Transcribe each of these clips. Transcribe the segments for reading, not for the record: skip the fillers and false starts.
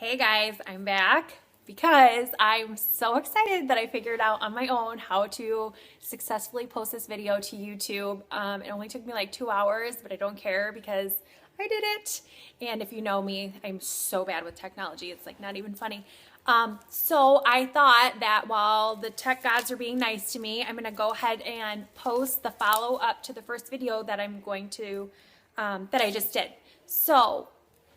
Hey guys, I'm back because I'm so excited that I figured out on my own how to successfully post this video to YouTube. It only took me like 2 hours, but I don't care because I did it. And if you know me, I'm so bad with technology. It's like not even funny. So I thought that while the tech gods are being nice to me, I'm going to go ahead and post the follow up to the first video that I'm going to, that I just did. So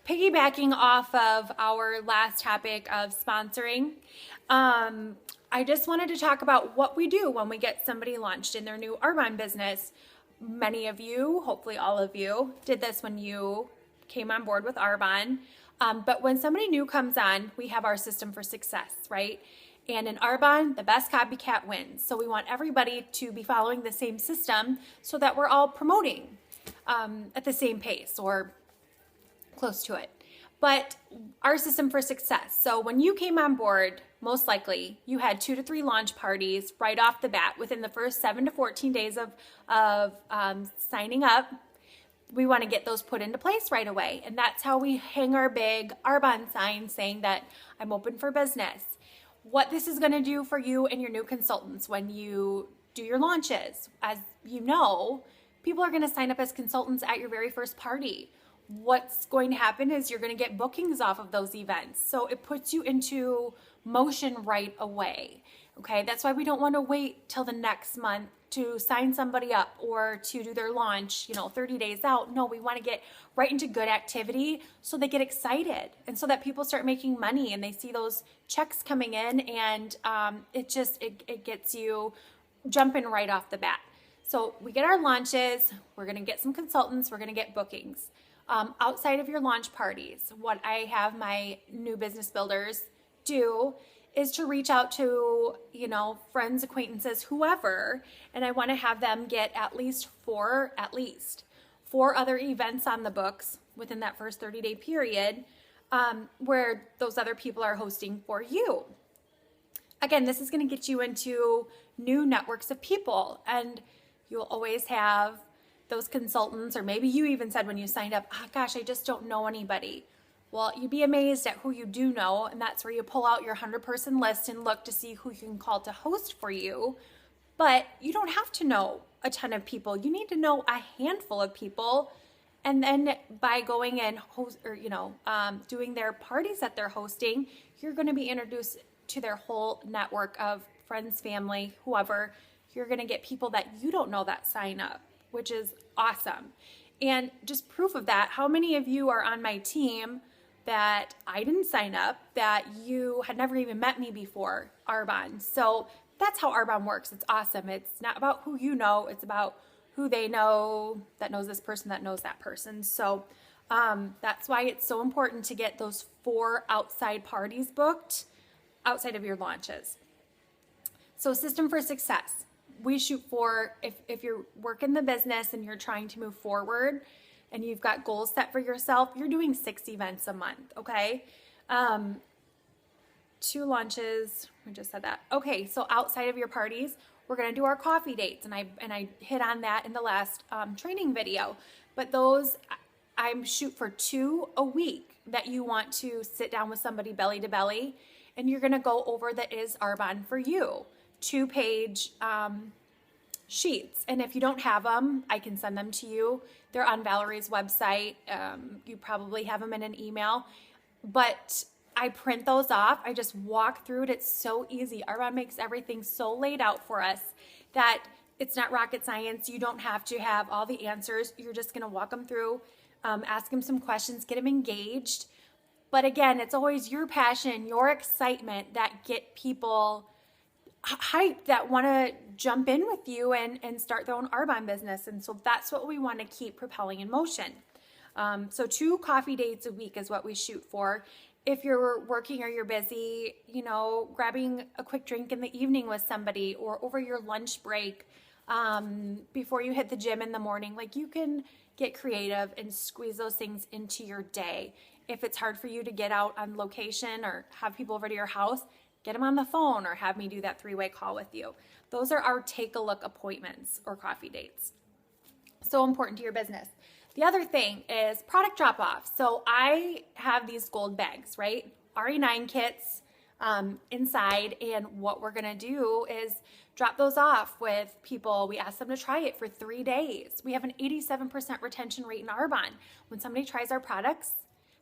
piggybacking off of our last topic of sponsoring, I just wanted to talk about what we do when we get somebody launched in their new Arbonne business. Many of you, hopefully all of you, did this when you came on board with Arbonne. But when somebody new comes on, we have our system for success, right? And in Arbonne, the best copycat wins. So we want everybody to be following the same system so that we're all promoting at the same pace or close to it. But our system for success. So when you came on board, most likely you had 2 to 3 launch parties right off the bat within the first 7 to 14 days of signing up. We want to get those put into place right away. And that's how we hang our big Arbonne sign saying that I'm open for business. What this is going to do for you and your new consultants when you do your launches, as you know, people are going to sign up as consultants at your very first party. What's going to happen is you're going to get bookings off of those events. So it puts you into motion right away. Okay, that's why we don't want to wait till the next month to sign somebody up or to do their launch, 30 days out. No, we want to get right into good activity so they get excited and so that people start making money and they see those checks coming in, and it gets you jumping right off the bat. So we get our launches, we're going to get some consultants, we're going to get bookings. Outside of your launch parties, what I have my new business builders do is to reach out to, friends, acquaintances, whoever, and I want to have them get at least four other events on the books within that first 30-day period, where those other people are hosting for you. Again, this is going to get you into new networks of people, and you'll always have those consultants, or maybe you even said when you signed up, oh gosh, I just don't know anybody. Well, you'd be amazed at who you do know, and that's where you pull out your 100-person list and look to see who you can call to host for you. But you don't have to know a ton of people. You need to know a handful of people, and then by going and doing their parties that they're hosting, you're going to be introduced to their whole network of friends, family, whoever. You're going to get people that you don't know that sign up, which is awesome. And just proof of that, how many of you are on my team that I didn't sign up, that you had never even met me before Arbonne? So that's how Arbonne works. It's awesome. It's not about who you know, it's about who they know that knows this person that knows that person. So that's why it's so important to get those 4 outside parties booked outside of your launches. So system for success. We shoot for, if you're working the business and you're trying to move forward and you've got goals set for yourself, you're doing 6 events a month, okay? 2 launches, we just said that. Okay, so outside of your parties, we're gonna do our coffee dates, and I hit on that in the last training video. But those, I'm shoot for 2 a week that you want to sit down with somebody belly to belly, and you're gonna go over the Is Arbonne for You 2-page sheets. And if you don't have them, I can send them to you. They're on Valerie's website. You probably have them in an email, but I print those off. I just walk through it. It's so easy. Arbonne makes everything so laid out for us that it's not rocket science. You don't have to have all the answers. You're just going to walk them through, ask them some questions, get them engaged. But again, it's always your passion, your excitement that get people hype, that want to jump in with you and start their own Arbonne business. And so that's what we want to keep propelling in motion. So 2 coffee dates a week is what we shoot for. If you're working or you're busy, grabbing a quick drink in the evening with somebody or over your lunch break, before you hit the gym in the morning, like you can get creative and squeeze those things into your day. If it's hard for you to get out on location or have people over to your house, get them on the phone or have me do that 3-way call with you. Those are our take a look appointments or coffee dates. So important to your business. The other thing is product drop off. So I have these gold bags, right? RE9 kits inside, and what we're gonna do is drop those off with people. We ask them to try it for 3 days. We have an 87% retention rate in Arbonne. When somebody tries our products,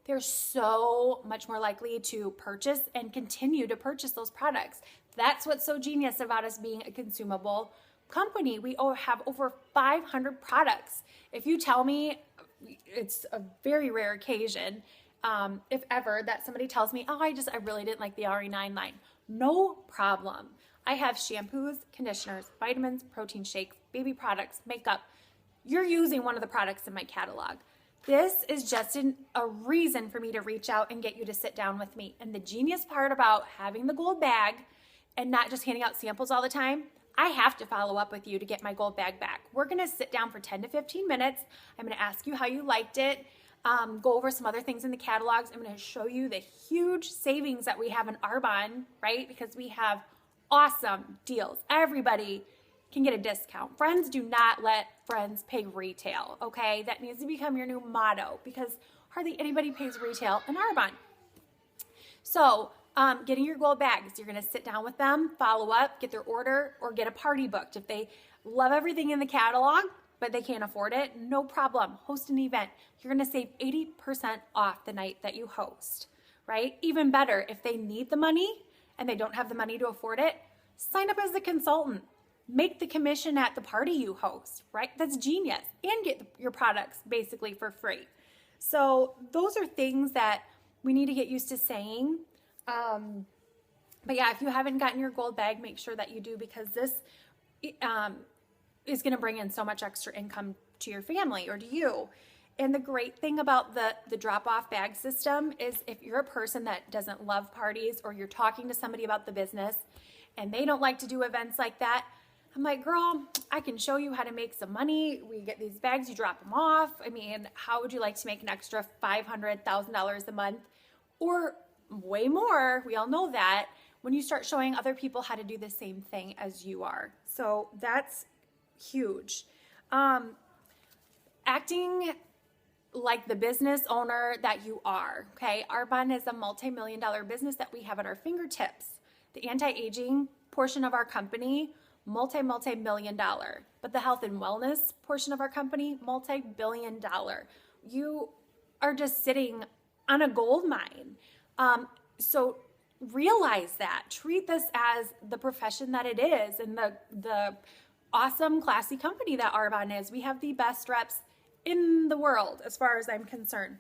they're so much more likely to purchase and continue to purchase those products. That's what's so genius about us being a consumable company. We have over 500 products. If you tell me, it's a very rare occasion, if ever, that somebody tells me, oh, I really didn't like the RE9 line. No problem. I have shampoos, conditioners, vitamins, protein shakes, baby products, makeup. You're using one of the products in my catalog. This is just a reason for me to reach out and get you to sit down with me. And the genius part about having the gold bag and not just handing out samples all the time, I have to follow up with you to get my gold bag back. We're gonna sit down for 10 to 15 minutes. I'm gonna ask you how you liked it, go over some other things in the catalogs. I'm gonna show you the huge savings that we have in Arbonne, right? Because we have awesome deals. Everybody can get a discount. Friends, do not let friends pay retail, okay? That needs to become your new motto, because hardly anybody pays retail in Arbonne. So getting your gold bags, you're gonna sit down with them, follow up, get their order, or get a party booked. If they love everything in the catalog, but they can't afford it, no problem. Host an event. You're gonna save 80% off the night that you host, right? Even better, if they need the money and they don't have the money to afford it, sign up as a consultant. Make the commission at the party you host, right? That's genius. And get your products basically for free. So those are things that we need to get used to saying. But yeah, if you haven't gotten your gold bag, make sure that you do, because this is going to bring in so much extra income to your family or to you. And the great thing about the drop-off bag system is, if you're a person that doesn't love parties, or you're talking to somebody about the business and they don't like to do events like that, I'm like, girl, I can show you how to make some money. We get these bags, you drop them off. I mean, how would you like to make an extra $500,000 a month or way more? We all know that, when you start showing other people how to do the same thing as you are. So that's huge. Acting like the business owner that you are, okay? Arbonne is a multi-million-dollar business that we have at our fingertips. The anti-aging portion of our company, multi-million dollar. But the health and wellness portion of our company, multi-billion dollar. You are just sitting on a gold mine. So realize that. Treat this as the profession that it is, and the awesome, classy company that Arbonne is. We have the best reps in the world, as far as I'm concerned.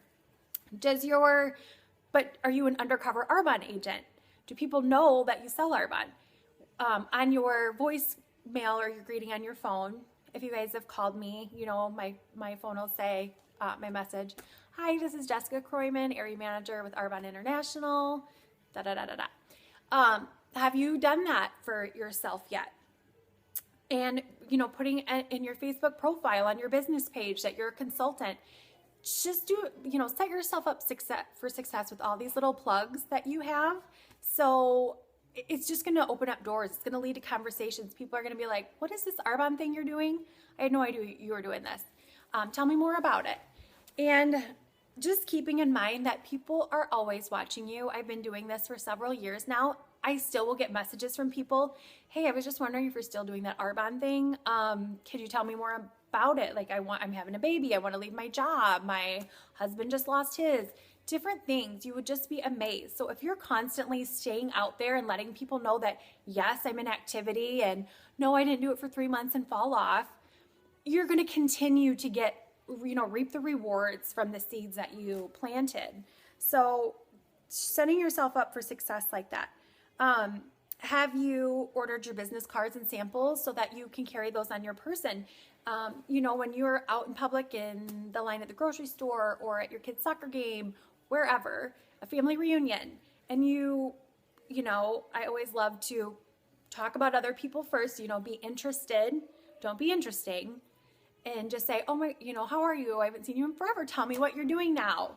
But are you an undercover Arbonne agent? Do people know that you sell Arbonne? On your voicemail or your greeting on your phone, if you guys have called me, you know, my phone will say, my message, hi, this is Jessica Kroyman, area manager with Arbonne International, have you done that for yourself yet? And, you know, putting in your Facebook profile, on your business page, that you're a consultant. Just do, you know, set yourself up for success with all these little plugs that you have. So it's just going to open up doors. It's going to lead to conversations. People are going to be like, what is this Arbonne thing you're doing? I had no idea you were doing this. Tell me more about it. And just keeping in mind that people are always watching you. I've been doing this for several years now. I still will get messages from people. Hey, I was just wondering if you're still doing that Arbonne thing. Could you tell me more about it? Like, I'm having a baby. I want to leave my job. My husband just lost his. Different things. You would just be amazed. So if you're constantly staying out there and letting people know that, yes, I'm in activity, and no, I didn't do it for 3 months and fall off, you're going to continue to get, you know, reap the rewards from the seeds that you planted. So setting yourself up for success like that. Have you ordered your business cards and samples so that you can carry those on your person? You know, when you're out in public, in the line at the grocery store, or at your kid's soccer game, wherever, a family reunion, and you know, I always love to talk about other people first, you know, be interested, don't be interesting, and just say, oh my, you know, how are you? I haven't seen you in forever. Tell me what you're doing now.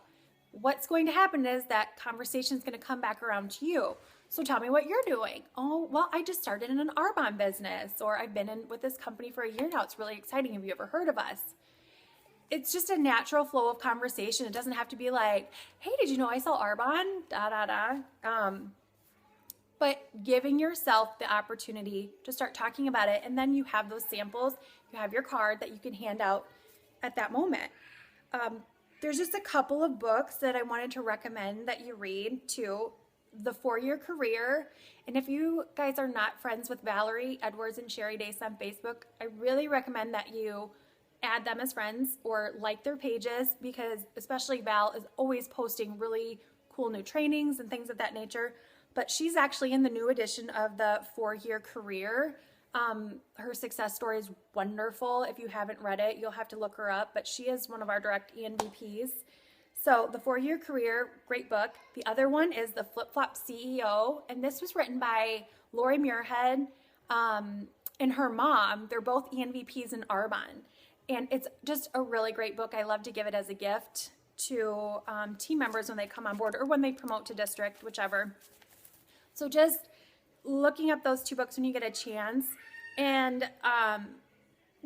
What's going to happen is that conversation is going to come back around to you. So tell me what you're doing. Oh, well, I just started in an Arbonne business, or I've been in with this company for a year now. It's really exciting. Have you ever heard of us? it's just a natural flow of conversation. It doesn't have to be like, hey, did you know I sell Arbonne? Da, da, da. But giving yourself the opportunity to start talking about it, and then you have those samples, you have your card that you can hand out at that moment. There's just a couple of books that I wanted to recommend that you read too. The 4-Year Career. And if you guys are not friends with Valerie Edwards and Sherry Dace on Facebook, I really recommend that you add them as friends or like their pages, because especially Val is always posting really cool new trainings and things of that nature. But she's actually in the new edition of the 4-Year Career. Her success story is wonderful. If you haven't read it, you'll have to look her up, but she is one of our direct ENVPs. So the 4-Year Career, great book. The other one is The Flip Flop CEO, and this was written by Lori Muirhead and her mom. They're both ENVPs in Arbonne, and it's just a really great book. I love to give it as a gift to team members when they come on board or when they promote to district, whichever. So just looking up those 2 books when you get a chance. And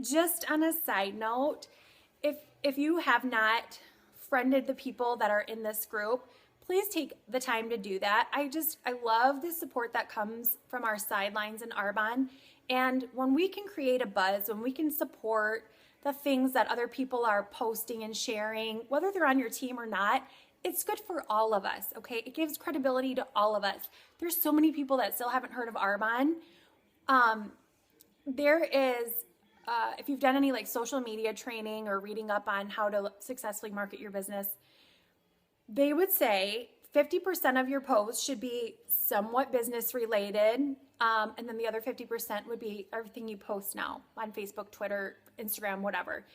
just on a side note, if you have not friended the people that are in this group, please take the time to do that. I love the support that comes from our sidelines in Arbonne. And when we can create a buzz, when we can support the things that other people are posting and sharing, whether they're on your team or not, it's good for all of us, okay? It gives credibility to all of us. There's so many people that still haven't heard of Arbonne. There is, if you've done any like social media training or reading up on how to successfully market your business, they would say 50% of your posts should be somewhat business related. And then the other 50% would be everything you post now on Facebook, Twitter, Instagram, whatever.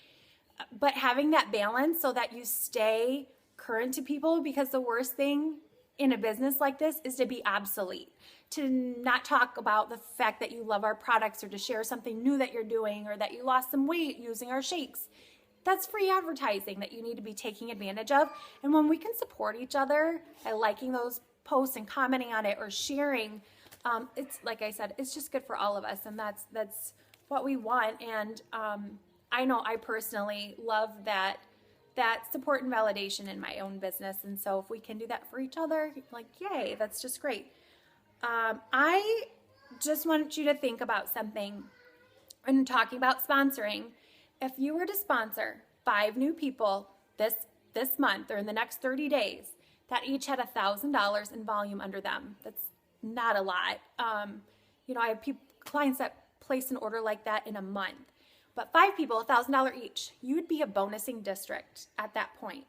But having that balance so that you stay current to people, because the worst thing in a business like this is to be obsolete, to not talk about the fact that you love our products or to share something new that you're doing or that you lost some weight using our shakes. That's free advertising that you need to be taking advantage of. And when we can support each other by liking those posts and commenting on it or sharing, it's like I said, it's just good for all of us, and that's what we want. And I know I personally love that support and validation in my own business. And so if we can do that for each other, like, yay, that's just great. I just want you to think about something when talking about sponsoring. If you were to sponsor 5 new people this month or in the next 30 days that each had $1,000 in volume under them, that's not a lot. I have clients that place an order like that in a month. But 5 people, $1,000 each, you would be a bonusing district at that point,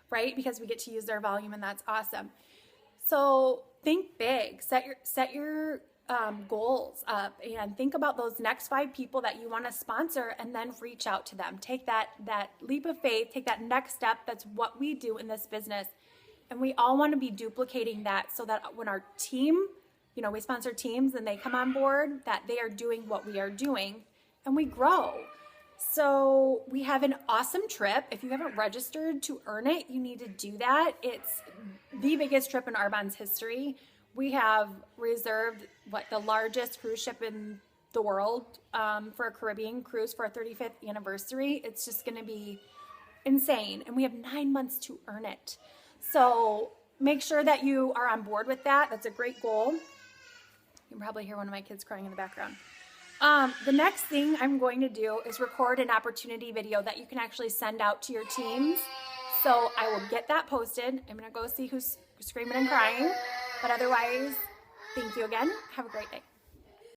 right? Because we get to use their volume, and that's awesome. So think big, set your goals up, and think about those next 5 people that you want to sponsor, and then reach out to them. Take that leap of faith, take that next step. That's what we do in this business. And we all want to be duplicating that so that when our team, we sponsor teams and they come on board, that they are doing what we are doing. And we grow. So we have an awesome trip. If you haven't registered to earn it, you need to do that. It's the biggest trip in Arbonne's history. We have reserved the largest cruise ship in the world for a Caribbean cruise for our 35th anniversary. It's just going to be insane. And we have 9 months to earn it. So make sure that you are on board with that. That's a great goal. You can probably hear one of my kids crying in the background. The next thing I'm going to do is record an opportunity video that you can actually send out to your teams. So I will get that posted. I'm going to go see who's screaming and crying. But otherwise, thank you again. Have a great day.